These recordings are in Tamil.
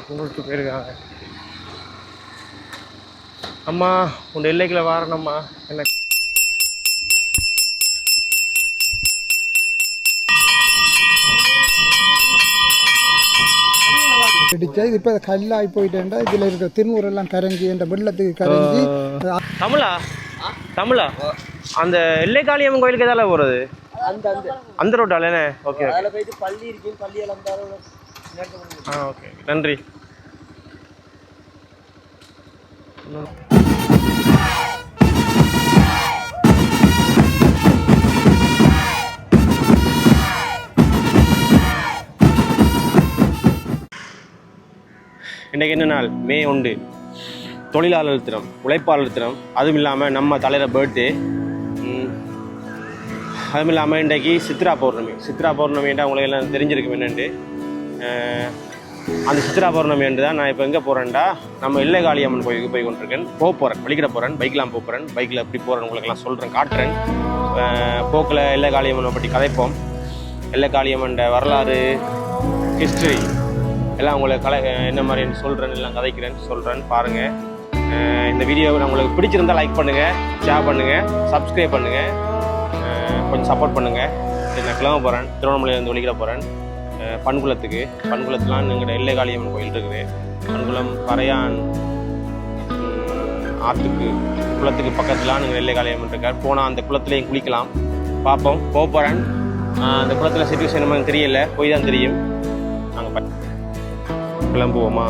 கும்பிட்டு போயிருக்காங்க. அம்மா உன் எல்லைக்குள்ள வாரணும்மா. என்ன இடிச்சா இது இப்போ கல்லாகி போயிட்டேன்டா. இதில் இருக்க திருநூறெல்லாம் கரைஞ்சி என்ற வெள்ளத்துக்கு கரைஞ்சி. தமிழா தமிழா அந்த எல்லைக்காளியம்மன் கோயிலுக்கு எதால போகிறது? அந்த ரோட்டாலே. ஓகே ஓகே நன்றி. இன்றைக்கி என்ன நாள்? மே 1 தொழிலாளர் தினம், உழைப்பாளர் தினம். அதுவும் இல்லாமல் நம்ம தலைவர் பர்த்டே. அதுவும் இல்லாமல் இன்றைக்கி சித்ரா பௌர்ணமி. சித்ரா பௌர்ணமின்ட்டு அவங்களுக்கு எல்லாம் தெரிஞ்சிருக்கும் என்னென்று. அந்த சித்ரா பௌர்ணமி என்று தான் நான் இப்போ எங்கே போகிறேன்டா, நம்ம எல்லைக்காளியம்மன் கோயிலுக்கு போய் கொண்டிருக்கேன். போகிறேன், வழிகிட போகிறேன், பைக்கெலாம் போகிறேன். பைக்கில் எப்படி போகிறேன் உங்களுக்கெல்லாம் சொல்கிறேன், காட்டுறேன். போக்கில் எல்லைக்காளியம்மனை பற்றி கதைப்போம். எல்லைக்காளியம்மன் வரலாறு, ஹிஸ்ட்ரி எல்லாம் உங்களுக்கு என்ன மாதிரி சொல்கிறேன், எல்லாம் கதைக்கிறேன், சொல்கிறேன். பாருங்கள். இந்த வீடியோவை உங்களுக்கு பிடிச்சிருந்தால் லைக் பண்ணுங்கள், ஷேர் பண்ணுங்கள், சப்ஸ்கிரைப் பண்ணுங்கள், கொஞ்சம் சப்போர்ட் பண்ணுங்கள். நான் கிளம்ப போகிறேன், திருவண்ணாமலையிலேருந்து வழிகிட போகிறேன் பண்குளத்துக்கு. பண்குளத்துலாம் எங்களோட எல்லைக்காளியம்மன் கோயில் இருக்குது. பண்குளம் கரையான் ஆற்றுக்கு குளத்துக்கு பக்கத்துலாம் எங்கள் எல்லைக்காளியம்மன் இருக்கார். போனால் அந்த குளத்துலேயும் குளிக்கலாம். பார்ப்போம், போக போகிறேன். அந்த குளத்தில் சிச்சுவேஷன் நமக்கு தெரியல, போய் தான் தெரியும். நாங்கள் கிளம்புவோமா?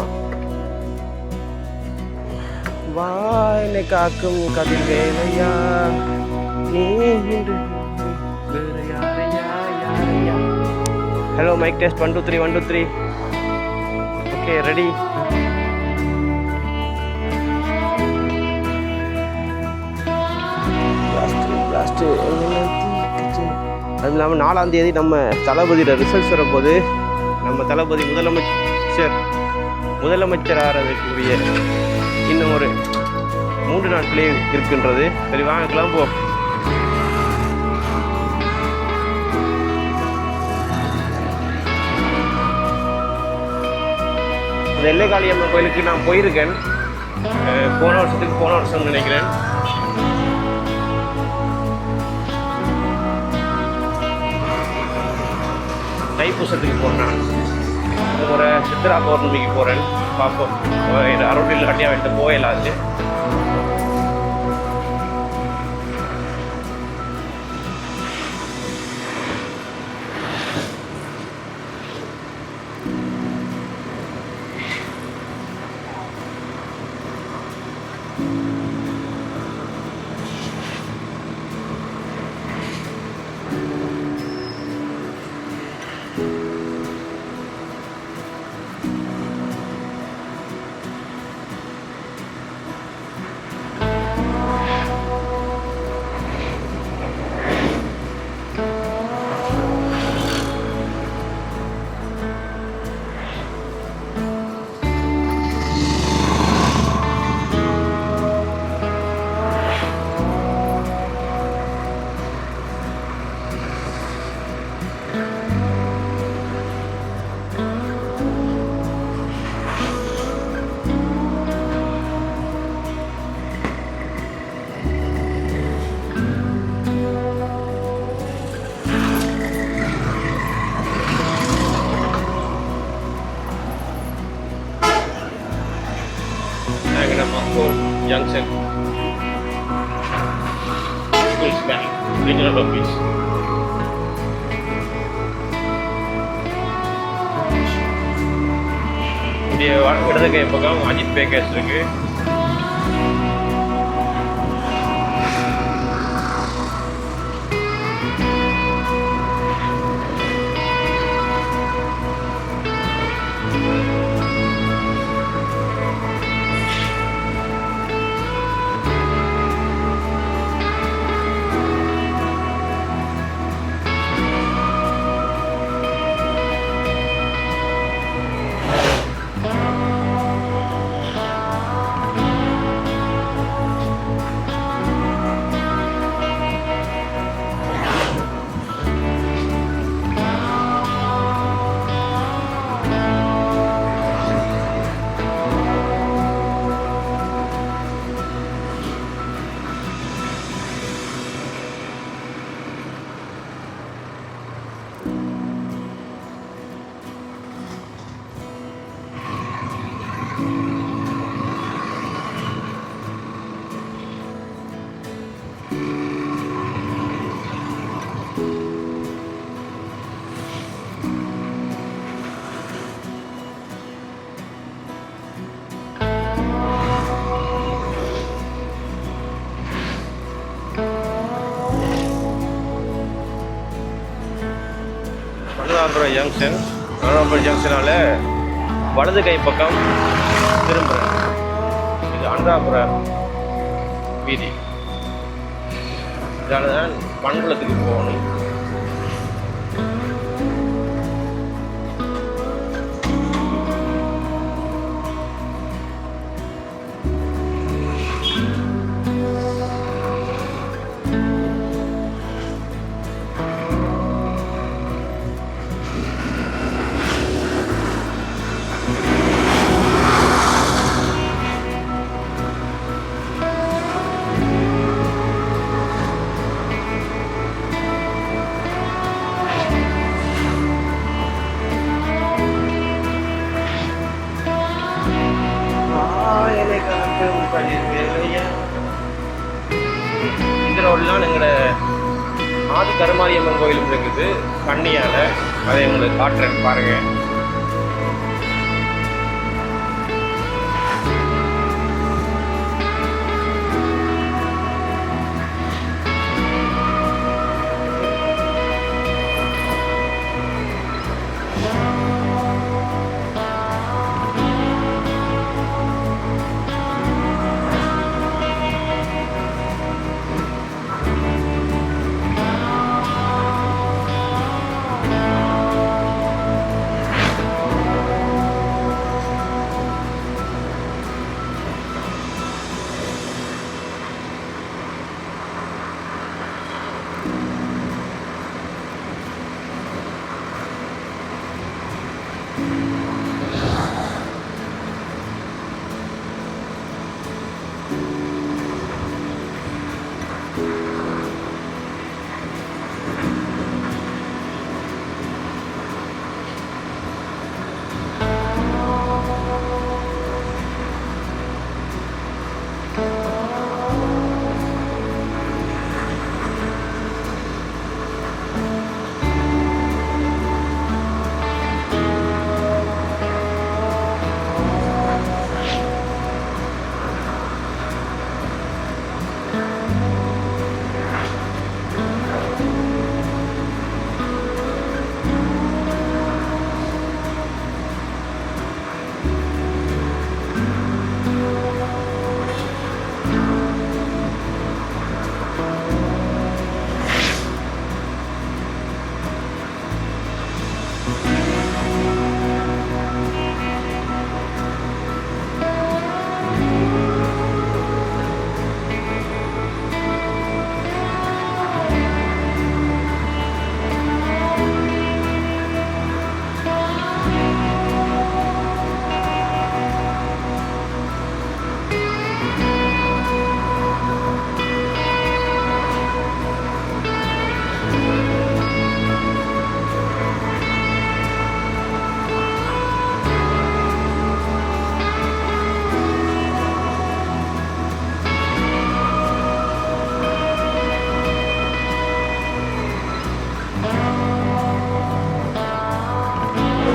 வாயிலை காக்கும் கதிர் வேலையா நீ இன்று யாரையா. Hello mike test 1 2 3 1 2 3. Okay ready. அது இல்லாமல் 4ஆம் தேதி நம்ம தளபதியோட ரிசல்ட்ஸ் வரும்போது நம்ம தளபதி முதலமைச்சர் ஆகிறதுக்குரிய இன்னும் ஒரு 3 நாட்களே இருக்கின்றது. சரி வாங்க கிளம்புவோம். இந்த எல்லைக்காளியம்மன் கோயிலுக்கு நான் போயிருக்கேன். போன வருஷம் நினைக்கிறேன். தைப்பூசத்துக்கு போகிறேன். ஒரு சித்ரா பௌர்ணமிக்கு போகிறேன். பார்ப்போம், அருள் கட்டியா விட்டு போயலாச்சு. Junction Schools Bank Regional Office. இங்கே இடது கை பக்கம் அஜித் பேக்கர்ஸ் இருக்கு. அனுராதபுரம் ஜங்ஷன். அனுராதபுரம் ஜங்ஷனால வலது கை பக்கம் திரும்புகிறேன். இது அனுராதபுரம் வீதி. இதால தான் மண்குளத்துக்கு போகணும். இந்த ரோடெலாம் எங்களோட ஆதி கருமாரியம்மன் கோயிலும் இருக்குது கண்ணியால். அதை உங்களுக்கு காட்டுறேன் பாருங்கள்.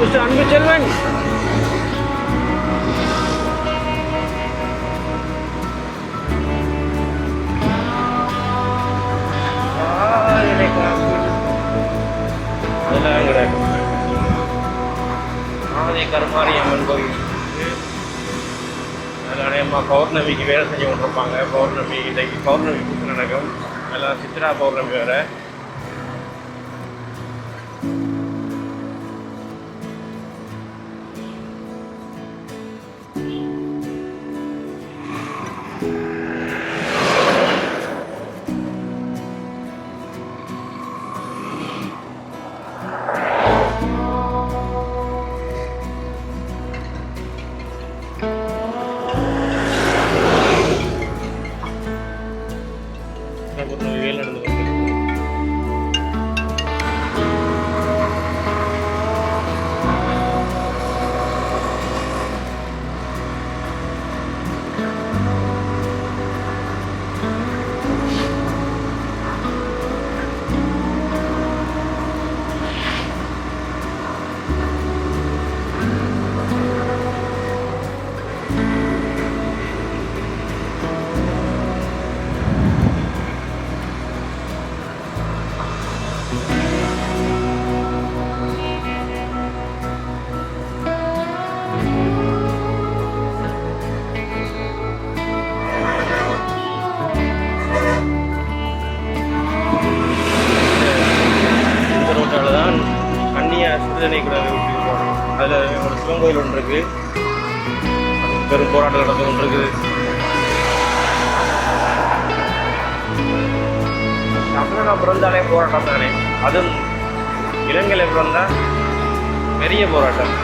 Mr. Anbu Chelvan. ஆதி கருமாரியம்மன் கோயில். அதில் அம்மா பௌர்ணமிக்கு வேலை செஞ்சு கொண்டிருப்பாங்க. பௌர்ணமி இன்றைக்கு பௌர்ணமி பூஜை நடக்கும். எல்லாம் சித்ரா பௌர்ணமி வேறு. வேலை நடந்து கொண்டிருக்கு. நினைக்கிற வீட்டுக்கு போகணும். அதில் ஒரு சிவன் கோயில் ஒன்று இருக்குது, அதுக்கு பெரும் போராட்டம் நடந்து ஒன்று இருக்குது. தமிழகம் பிறந்தாலே போராட்டம் தானே, அதுவும் இலங்கையில் பிறந்தால் பெரிய போராட்டம்.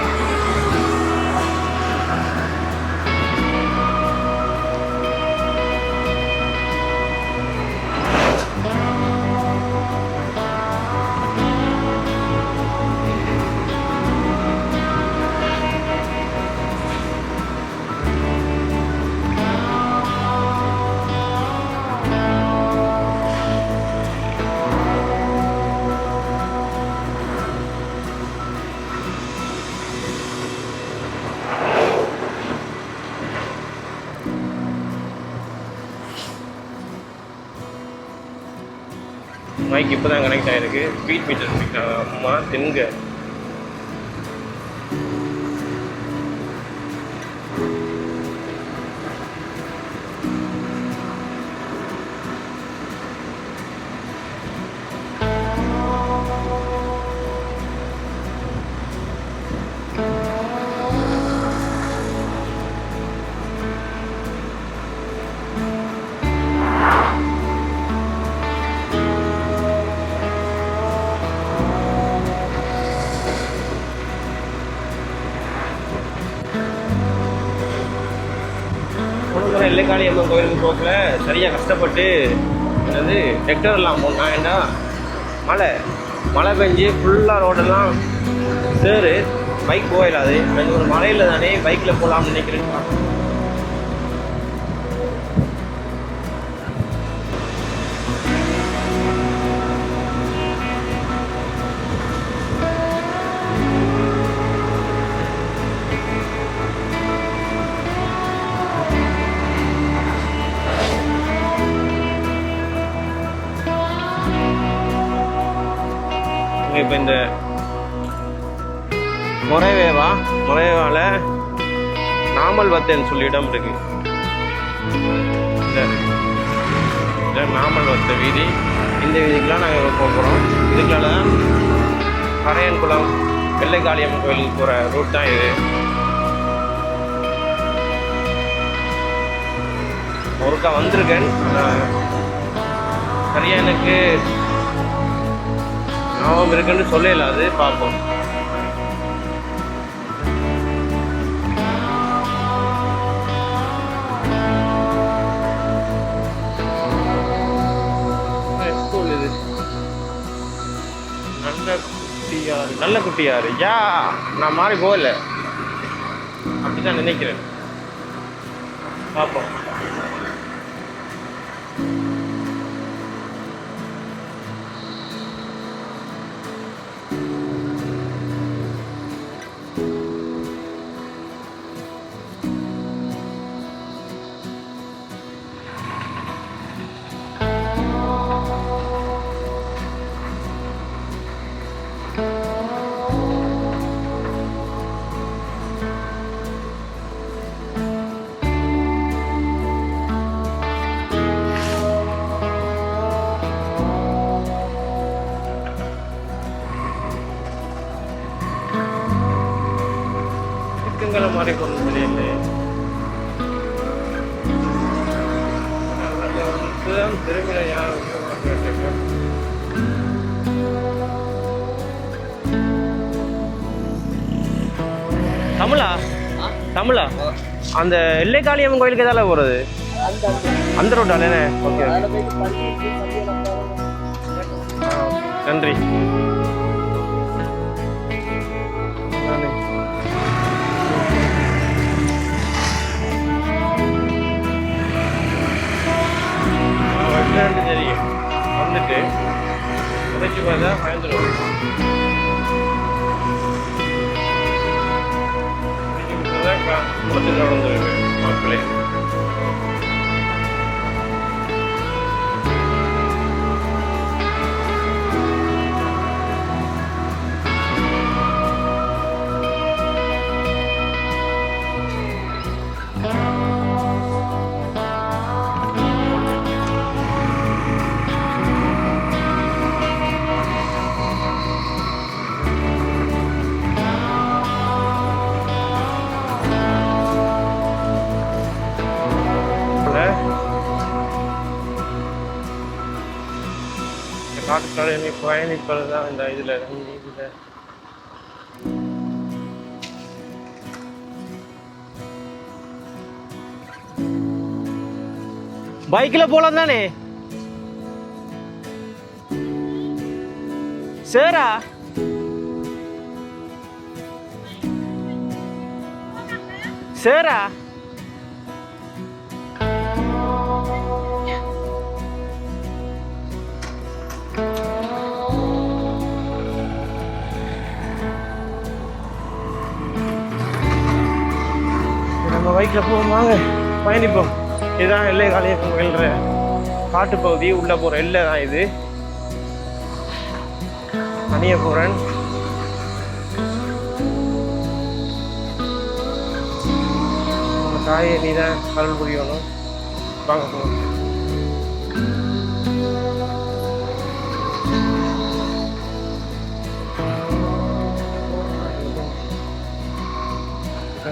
மைக் இப்போ தான் கனெக்ட் ஆகிருக்கு. ஸ்பீட் மீட்டர் ஃபிக்ஸ் அம்மா தென்க. வெள்ளைக்காளி அம்மன் கோயிலுக்கு போகல சரியாக கஷ்டப்பட்டு என்னது டெக்டர் எல்லாம் போனேன். ஏன்னா மழை பெஞ்சு ஃபுல்லாக ரோடெல்லாம் சேரு, பைக் போயிடாது. அது ஒரு மலையில் தானே பைக்கில் போகலாம்னு நினைக்கிறேன். இப்போ இந்த முறைவேவால நாமல் வத்தேன்னு சொல்லி இடம் இருக்கு. இந்த நாமல் வத்த வீதி, இந்த வீதிக்கெலாம் நாங்கள் போக போகிறோம். இதுக்குள்ள தான் கரையன்குளம் வெள்ளைக்காளியம்மன் கோயிலுக்கு போகிற ரூட் தான் இது. ஒருக்கா வந்திருக்கேன், சரியா எனக்கு ஞாபகம் இருக்குன்னு சொல்லல. அது பார்ப்போம். ஸ்கூல் இது நல்ல குட்டியாரு. யா நான் மாறி போகல, அப்படிதான் நினைக்கிறேன். பார்ப்போம். மாதிரி கொண்டு வெளியிலே திரும்பின தமிழா அந்த எல்லைக்காளியம்மன் கோயிலுக்கு எதால போறது? அந்த ரோட்டால. ஓகே, நன்றி. தெரியும் வந்துட்டு உதச்சி பார்த்தா பயந்துடும். குளத்தில் நடந்துருக்கு மக்களே. காட்டுக்காலை பயணிப்பது தான் இந்த இதில் பைக்கில் போகலாம் தானே சேரா சேரா நம்ம பைக்கில் போவோமாங்க பயணிப்போம். இதுதான் எல்லை காளியம்மன் கோயில்ற காட்டுப்பகுதி உள்ள போகிற எல்லை தான் இது. தனியாக போகிறேன். தாயை நீ தான் அருள் புரியணும். வாங்க போகணும்.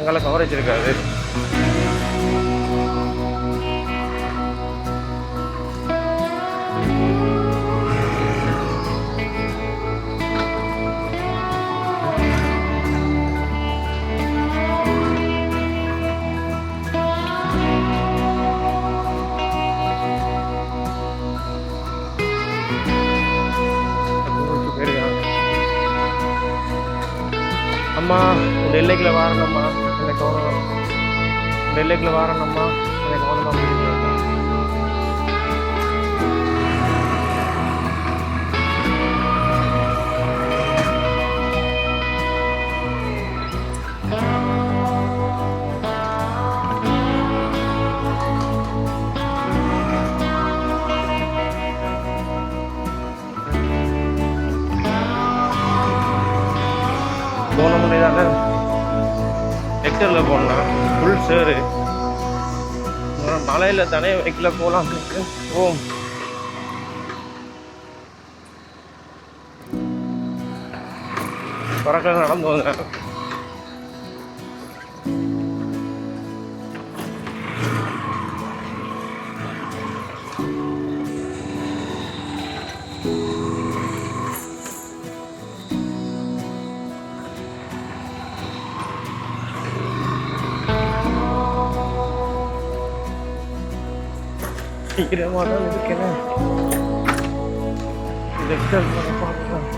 எங்களை கவரேஜ் இருக்காது. அம்மா இந்த எல்லைக்குள்ள வாரணும்மா, என்னை கவனம். இந்த எல்லைக்குள்ள வாரணும்மா, என்னை கவனமாக பிடிக்கணும்மா. போன முறையாக ஹெக்டரில் போனால் ஃபுல் சேரு. மலையில் தானே பைக்கில் போகலாம் அப்படின்ட்டு போவோம். பறக்க நடந்து வந்தேன். சீக்கிரமாக தான் இருக்கேன். இது பார்க்கலாம்.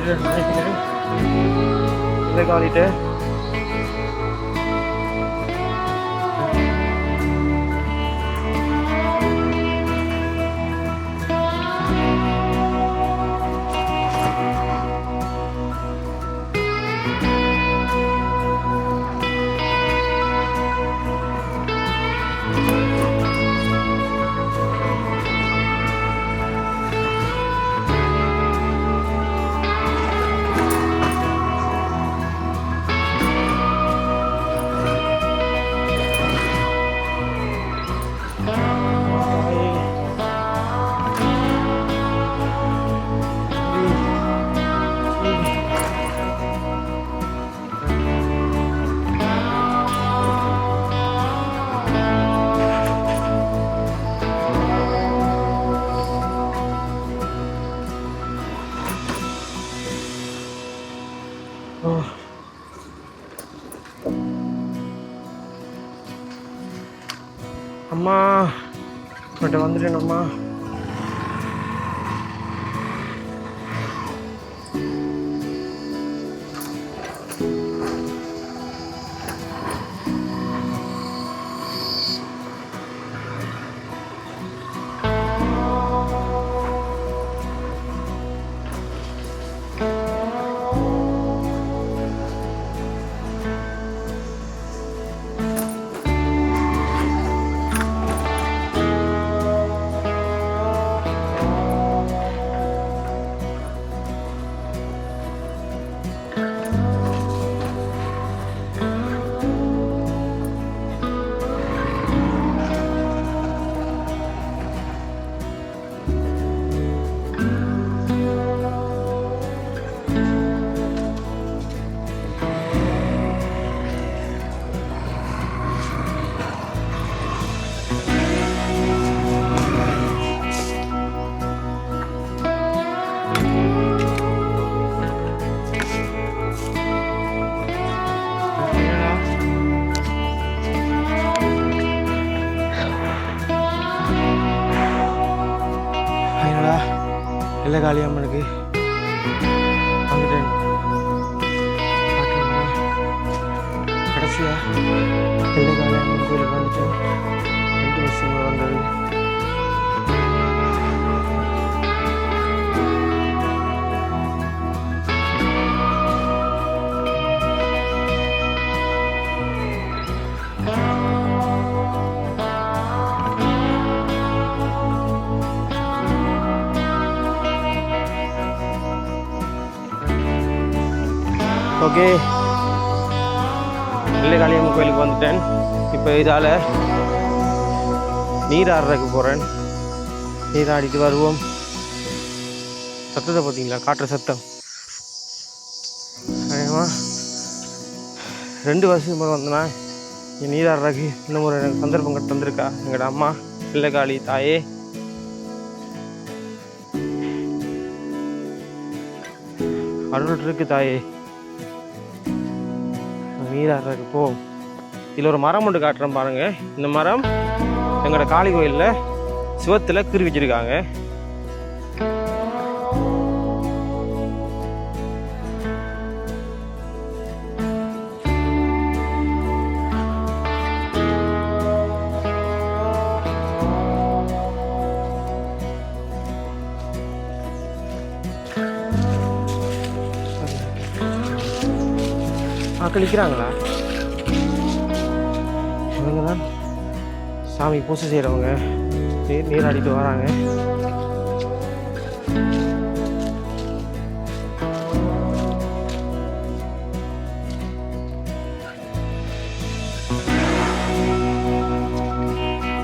வந்துட்டு நினைக்கிறேன். இல்லை காலிட்டு அம்மா உங்கள்கிட்ட வந்துட்டேன் அம்மா. இல்லை காளியம்மனுக்கு வந்துட்டேன். கடைசியா இல்லை காளியம்மன் கோயிலுக்கு வந்துட்டேன். 2 வருஷம் வந்தது. ஓகே, இல்லை காளியம்மன் கோயிலுக்கு வந்துட்டேன். இப்போ இதால் நீராடுறதுக்கு போகிறேன். நீராடிட்டு வருவோம். சத்தத்தை பார்த்தீங்களா? காட்டுற சத்தம். அதேமா 2 வருஷம் போது வந்தேன்னா என் நீராடுறதுக்கு இன்னும் ஒரு எனக்கு சந்தர்ப்பம் தந்திருக்கா எங்களோட அம்மா இல்லை காளி தாயே. அருள் இருக்கு தாயே. நீராடுறதுக்கு போ. இதில் ஒரு மரம் ஒன்று காட்டுறேன் பாருங்க. இந்த மரம் எங்களோட காளி கோயிலில் சிவத்தில் கீறி வச்சிருக்காங்க. கழிக்கிறாங்களா? இவங்க தான் சாமி பூசை செய்கிறவங்க. நீராடிட்டு வராங்க.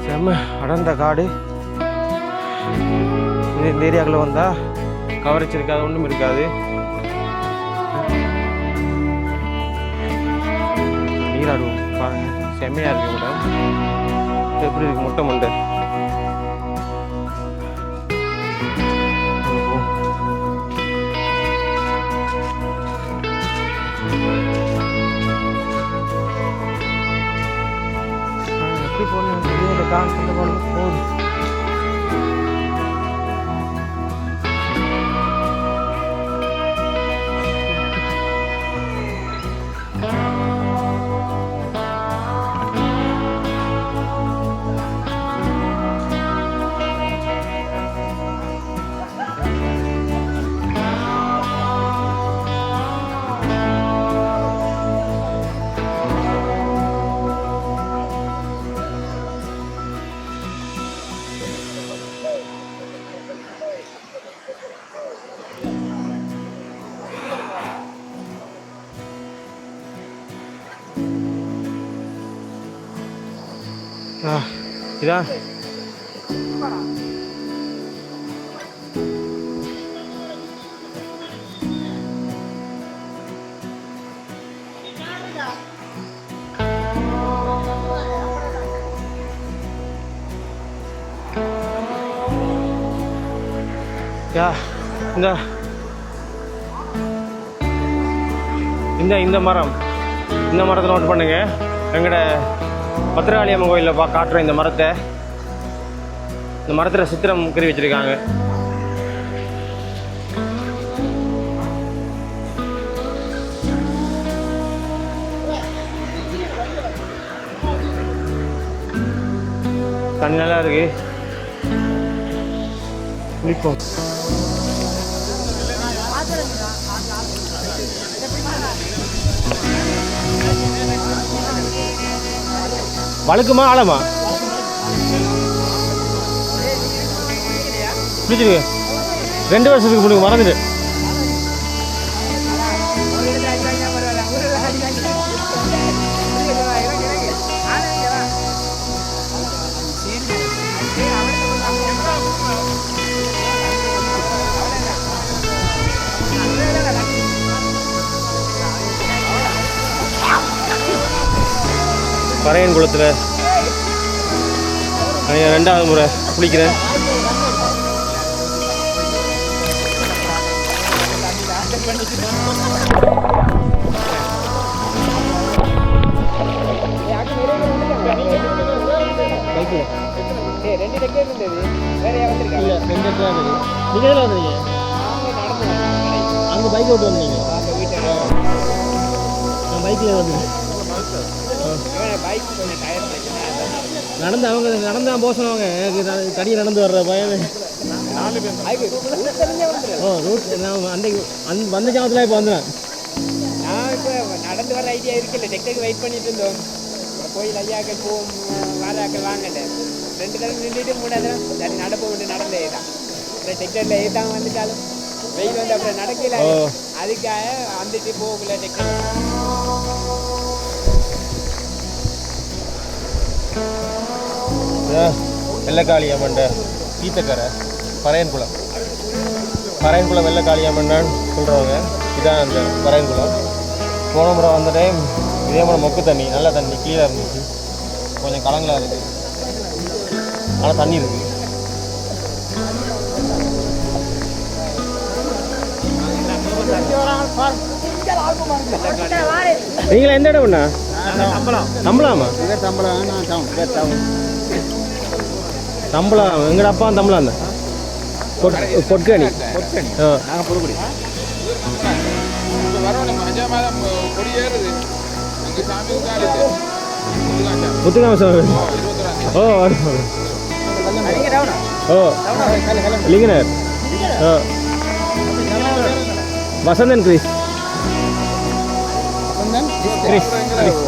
செம்ம அடர்ந்த காடு. இந்த ஏரியாக்குள்ள வந்தால் கவரேஜ் இருக்காது, ஒன்றும் இருக்காது. நீராடுவோம் பாருங்க. செம்மையாக இருக்கு மேடம். எப்படி இருக்கு முட்டை மண்டை. எப்படி போகணும் கான் போகுது. இதா யா இந்த மரம், இந்த மரத்தை நோட் பண்ணுங்க. எங்கட பத்திரகாளியம்மன் கோயிலில் காட்டுற இந்த மரத்தை, இந்த மரத்தில் சித்திரம் கறி வச்சிருக்காங்க. தண்ணி நல்லா இருக்கு. குளிப்போம். வழுக்குமா ஆழமா? பிடிச்சிருக்கு. 2 வருஷத்துக்கு முன்னாடி மறந்துட்டு பறையன் குளத்தில் 2வது முறை குளிக்கிறேன். அங்கே பைக் ஓட்டு வந்தீங்க? பைக்கில் வந்து நடந்து போக சொன்னவங்க. எனக்கு தடியை நடந்து வர்ற பையன். ரூட் வந்த ஜாமத்தில் இப்போ வந்தேன். நான் இப்போ நடந்து வர ஐடியா இருக்குல்ல, டெக்டருக்கு வெயிட் பண்ணிட்டு இருந்தோம். கோயில் ஐயாக்கள் போவோம், வாராக்கள் வாங்கல. 2 தடவை நின்றுட்டு 3வது தடவை நடப்போம் வந்து நடந்தே தான். டெக்டரில் ஏற்றாங்க வந்துட்டாலும் வெயில் வந்து அப்புறம் நடக்கல. அதுக்காக வந்துட்டு போகல டெக்டர். வெள்ளக்காளியம்மன் தீர்த்தக்கரை பறையன்குளம். பறையன்குளம் வெள்ளக்காளியம்மன் சொல்கிறவங்க. இதான் அந்த பறையன்குளம். போன முறை வந்த டைம் இதே முறை மொக்கு தண்ணி, நல்ல தண்ணி, கிளியராக இருந்துச்சு. கொஞ்சம் கலங்களாக இருக்குது, ஆனால் தண்ணி இருக்குது. நீங்களா எந்த இடம்? தம்பலாமா? தம்பலாம். எங்கட அப்பா தம்பலாம் தான். பொட்கணி. நாங்கள் பொறுப்படி முத்துராம சாமி. ஓ ஓ லிங்கனர். ஓ வசந்தன் கிறிஸ்.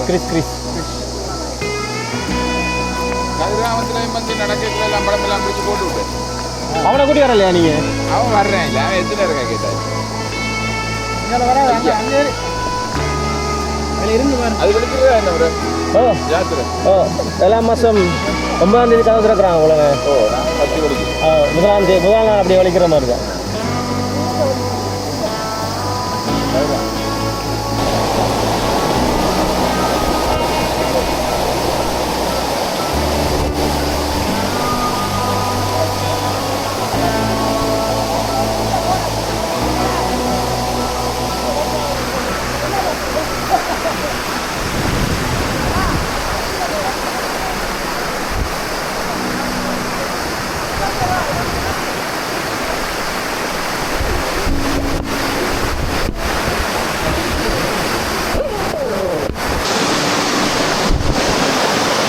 கிறிஸ் கிறிஸ் அவனை கூட்டி வரலையா நீங்க? அவன் வர்றேன் இல்லை, அவன் எத்தனை இருக்கா கேட்டாரு. அது விடுத்துருவா என்ன ஒரு ஜாத்திரை. எல்லா மாதம் 9ஆம் தேதி கதை திறக்கிறாங்க உலக. நாங்கள் 10 மணிக்கு முதல் நாள் அப்படியே வலிக்கிற மாதிரி தான்.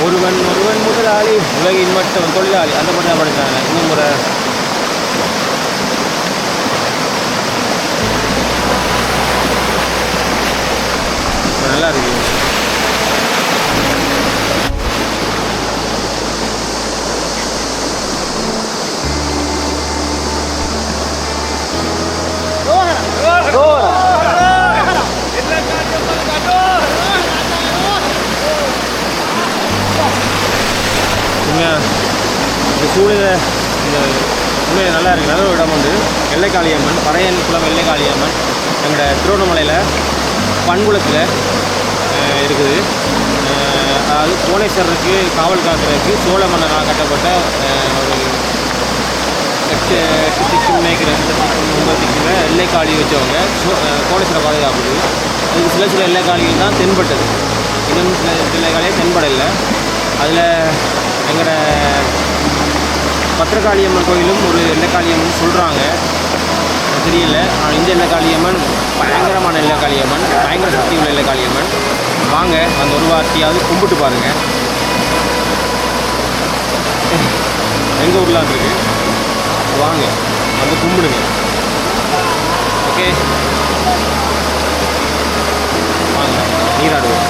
ஒருவன் முதலாளி, உலகின் மட்டும் தொழிலாளி. அந்த மாதிரி தான் படித்தாங்க. இன்னும் முறை நல்லா இருக்கு. உண்மையாக இந்த சூழ்நிலை இந்த உண்மையாக நல்லா இருக்குது. நல்ல ஒரு இடம் வந்து எல்லைக்காளியம்மன், பறையன் குளம் எல்லைக்காளியம்மன் எங்களோட திருவண்ணாமலையில் பண்குளத்தில் இருக்குது. அதாவது கோணேஸ்வரருக்கு காவல் காக்கிறதுக்கு சோழ மன்னரால் கட்டப்பட்ட ஒரு 8 திக்கும் மேய்க்கிற 9 திக்குல எல்லைக்காளி வச்சவங்க கோணேஸ்வர பாதுகாப்புது. அதுக்கு சில எல்லைக்காளிகள் தான் தென்பட்டது. இன்னும் சில எல்லைக்காளியே தென்படலை. அதில் எங்களோட பத்திரகாளியம்மன் கோயிலும் ஒரு எல்லைக்காளியம்மன் சொல்கிறாங்க, தெரியல. ஆனால் இந்த எல்லைக்காளியம்மன் பயங்கரமான எல்லைக்காளியம்மன், பயங்கர சக்தி உள்ள எல்லைக்காளியம்மன். வாங்க அந்த ஒரு வார்த்தையாவது கும்பிட்டு பாருங்கள். எங்கள் ஊரில் இருக்கு, வாங்க வந்து கும்பிடுங்க. ஓகே, வாங்க நீராடுவோம்.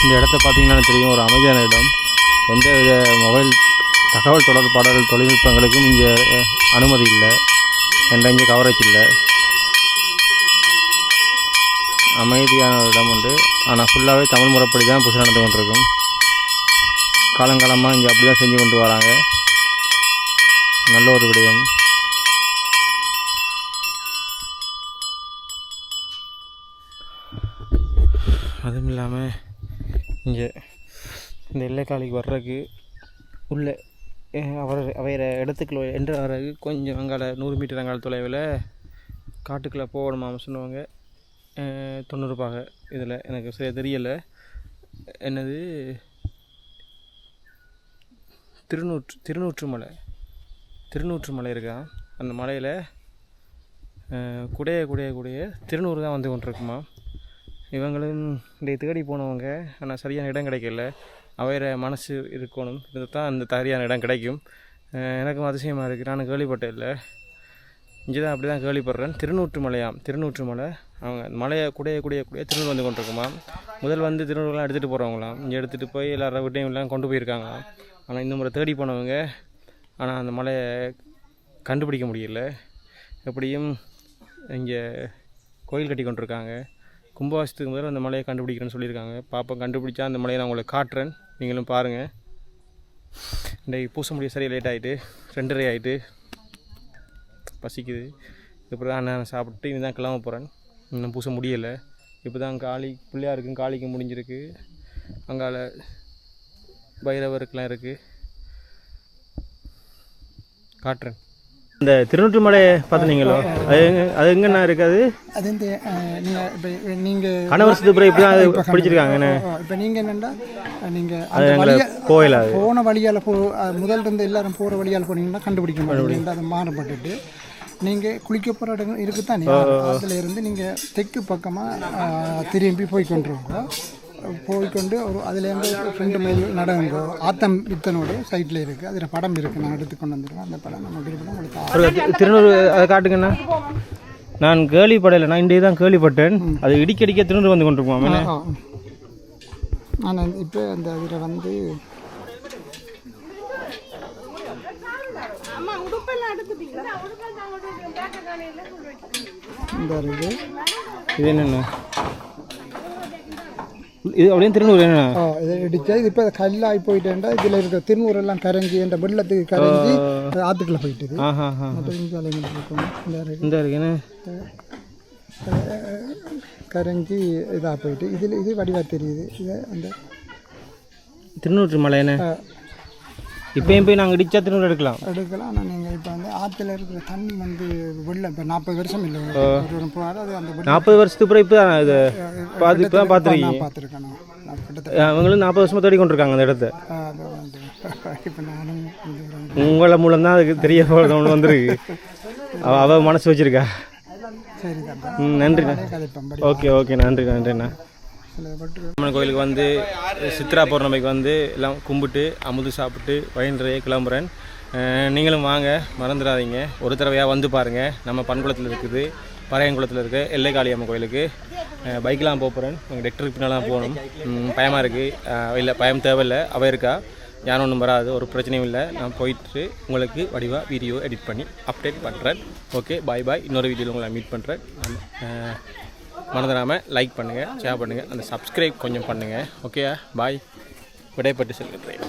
இந்த இடத்த பார்த்தீங்கன்னா தெரியும், ஒரு அமைதியான இடம். எந்த வித மொபைல் தகவல் தொடர்பாடல் தொழில்நுட்பங்களுக்கும் இங்கே அனுமதி இல்லை, எந்த இங்கே கவரேஜ் இல்லை. அமைதியான இடம் உண்டு. ஆனால் ஃபுல்லாகவே தமிழ் முறைப்படி தான் பூஜை நடந்து கொண்டிருக்கும். காலங்காலமாக இங்கே அப்படி தான் செஞ்சு கொண்டு வராங்க. நல்ல ஒரு விடயம். அதுவும் இல்லாமல் இங்கே இந்த எல்லைக்காளிக்கு வர்றதுக்கு உள்ள அவையிற இடத்துக்குள்ள என்ற வர்றதுக்கு கொஞ்சம் அங்கால 100 மீட்டர் அங்கால தொலைவில் காட்டுக்குள்ளே போகணுமாம் சொன்னவங்க. 90 ரூபாய். இதில் எனக்கு சரியாக தெரியலை. என்னது திருநூற்று மலை இருக்கா. அந்த மலையில் குடைய திருநூறு தான் வந்து கொண்டிருக்குமா. இவங்களும் இதை தேடி போனவங்க, ஆனால் சரியான இடம் கிடைக்கல. அவையிற மனசு இருக்கணும், இது தான் அந்த சரியான இடம் கிடைக்கும். எனக்கும் அதிசயமாக இருக்குது, நான் கேள்விப்பட்டேன் இல்லை. இங்கே தான் அப்படி தான் கேள்விப்படுறேன். திருநூற்று மலை. அவங்க மலையை குடைய திருநூறு வந்து கொண்டிருக்குமா. முதல் வந்து திருநூறுலாம் எடுத்துகிட்டு போகிறவங்களாம். இங்கே எடுத்துகிட்டு போய் எல்லாரும் வீட்டையும் எல்லாம் கொண்டு போயிருக்காங்களாம். ஆனால் இந்த முறை தேடி போனவங்க, ஆனால் அந்த மலையை கண்டுபிடிக்க முடியல. எப்படியும் இங்கே கோயில் கட்டி கொண்டிருக்காங்க. கும்பவாசத்துக்கு முதல்ல அந்த மலையை கண்டுபிடிக்கிறேன்னு சொல்லியிருக்காங்க. பாப்பா கண்டுபிடிச்சா அந்த மலையை நான் உங்களுக்கு காட்டுறேன், நீங்களும் பாருங்கள். இன்றைக்கு பூச முடிய சரியாக லேட் ஆகிட்டு 2:30 ஆகிட்டு, பசிக்குது. இப்போ தான் நான் சாப்பிட்டு இனி தான் கிளம்ப போகிறேன். இன்னும் பூச முடியலை. இப்போ தான் பிள்ளையாருக்கும் காளிக்கும் முடிஞ்சிருக்கு. அங்கால பைரவருக்கெலாம் இருக்குது, காட்டுறேன். இந்த திருநூற்று மலை பார்த்துனீங்களோ, அது எங்கண்ணா இருக்காது? அது இந்த நீங்கள் கணவர்ஷத்துக்கு பிறகு இப்படி தான் பிடிச்சிருக்காங்கண்ணே. இப்போ நீங்கள் என்னென்னா, நீங்கள் கோயில் போன வழியால் முதல்ல இருந்து எல்லாரும் போகிற வழியால் போனீங்கன்னா கண்டுபிடிக்க முடியும். அதை மாறப்பட்டுட்டு நீங்கள் குளிக்க போகிற இடம் இருக்குத்தானே, அதில் இருந்து நீங்கள் தெற்கு பக்கமாக திரும்பி போய்கொண்டுருவோங்க. போய்கொண்டு ஒரு அதுலேருந்து 2 மைல் நடங்க. ஆத்தம் வித்தனோட சைட்டில் இருக்குது, அதில் படம் இருக்குது, நான் எடுத்துக்கொண்டு வந்துடுவேன். அந்த படம் நம்ம விருப்பம் திருநூறு அதை காட்டுங்கண்ணா. நான் கேள்விப்படலை, நான் இன்றைய தான் கேள்விப்பட்டேன். அது இடிக்கடிக்க திருநூறு வந்து கொண்டிருப்போம். நான் இப்போ அந்த அதில் வந்து இந்த இருக்குது. இது என்னென்ன இது அப்படியே திருநூறு என்ன இதை இடிச்சா இது இப்போ கல்லாகி போயிட்டேன்டா. இதில் இருக்கிற திருநூறு எல்லாம் கரைஞ்சி என்ற வெள்ளத்துக்கு கரைஞ்சி ஆற்றுக்குள்ளே போயிட்டுது. இந்த இருக்குன்னு கரைஞ்சி இதாக போயிட்டு இது வடிவாக தெரியுது. இது அந்த திருநூற்று மலை என்ன இப்போயும் போய் நாங்கள் இடிச்சா திரும்ப எடுக்கலாம். ஆனால் நீங்கள் இப்போ வந்து ஆற்றுல இருக்கிற தண்ணி வந்து வெள்ளம் இப்போ 40 வருஷம் இல்லை போகாது அது அந்த 40 வருஷத்துக்கு பிறகு இப்போ இது இப்போ தான் பார்த்துருக்கீங்க. பார்த்துருக்கேன் நான் கிட்டத்தட்ட அவங்களும் 40 வருஷமாக தேடி கொண்டிருக்காங்க அந்த இடத்த. அது வந்து இப்போ நானும் உங்களை மூலம் தான் அதுக்கு தெரிய ஒன்று வந்துருக்கு. அவள் மனசு வச்சுருக்கா. சரி தான் நன்றிண்ணா. கதைப்பேன். ஓகே நன்றிண்ணா. அம்மன் கோயிலுக்கு வந்து சித்ரா பௌர்ணமிக்கு வந்து எல்லாம் கும்பிட்டு அமுது சாப்பிட்டு வயின்றையே கிளம்புறேன். நீங்களும் வாங்க, மறந்துடாதீங்க. ஒரு தடவையாக வந்து பாருங்கள். நம்ம பண்குளத்தில் இருக்குது, பறையங்குளத்தில் இருக்குது எல்லை காளியம்மன் கோயிலுக்கு. பைக்கெலாம் போகிறேன். உங்கள் ட்ரிப் பின்னாலாம் போகணும். பயமாக இருக்குது. இல்லை பயம் தேவையில்லை. அவள் இருக்கா, யாரும் ஒன்றும் வராது, ஒரு பிரச்சனையும் இல்லை. நான் போயிட்டு உங்களுக்கு வடிவாக வீடியோ எடிட் பண்ணி அப்டேட் பண்ணுறேன். ஓகே, பாய். இன்னொரு வீடியோவில் உங்களை மீட் பண்ணுறேன். மறந்துடாமல் லைக் பண்ணுங்கள், ஷேர் பண்ணுங்கள், அந்த சப்ஸ்கிரைப் கொஞ்சம் பண்ணுங்கள். ஓகே, பாய். விடைபெற்று செல்கிறேன்.